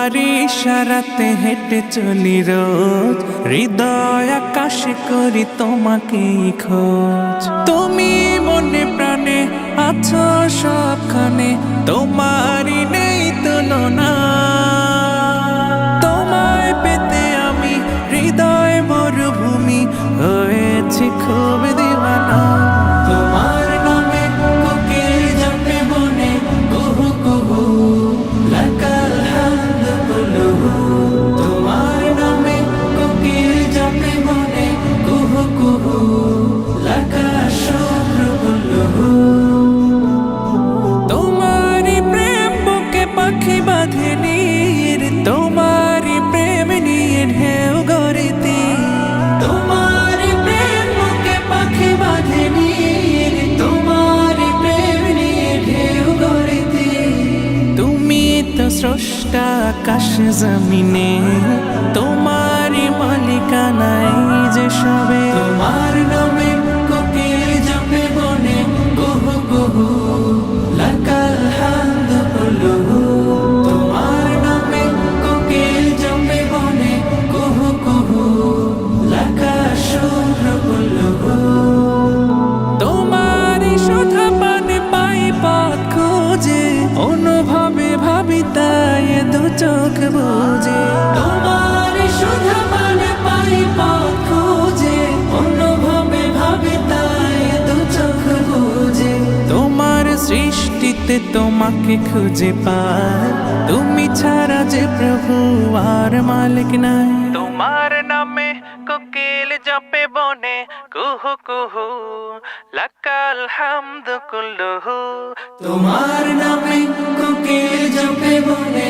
তোমারি ইশারাতে হেঁটে চলি রোজ, হৃদয় আকাশে করি তোমাকে খোঁজ। তুমি মনে প্রাণে আছো সবখানে, তোমারই নেই তুলনা। তোমায় পেতে আমি হৃদয় মরুভূমি হয়েছি খুব দিওয়ানা। তোমার নামে কোকিল জপে বনে কুহু কুহু, লাকাল হামদ কুলুহু। তোমার নামে কোকিল জপে বনে কুহু কুহু, লাকাল শুকর কুলুহু। তোমারি প্রেম বুকে পাখি বাঁধে নীর, তোমারি প্রেম নিয়ে ঢেউ গড়িতে। তোমারি প্রেম বুকে পাখি বাঁধে নীর, তোমারি প্রেম নিয়ে ঢেউ গড়িতে। তুমি তো স্রষ্টা আকাশ জমিনে, তোমারি মালিকানায় যে সবে। তোমার নামে কোকিল জপে বনে কুহু কুহু, লাকাল হামদ কুলুহু। তোমার নামে কোকিল জপে বনে কুহু কুহু, লাকাল শুকর কুলুহু। তোমারি সুধা পানে পাই পথ খুঁজে, অনুভবে ভাবি তাই দু চোখ বুঝে। তোমারি সুধা পানে পাই পথ খুঁজে, অনুভবে ভাবি তাই দু চোখ বুঝে। তোমার সৃষ্টিতে তোমাকে খুঁজে পাই, তুমি ছাড়া যে প্রভু আর মালিক নাই। তোমার নামে কোকিল জপে বনে কুহু কুহু, লাকাল হামদ কুলুহু। তোমার নামে কোকিল জপে বনে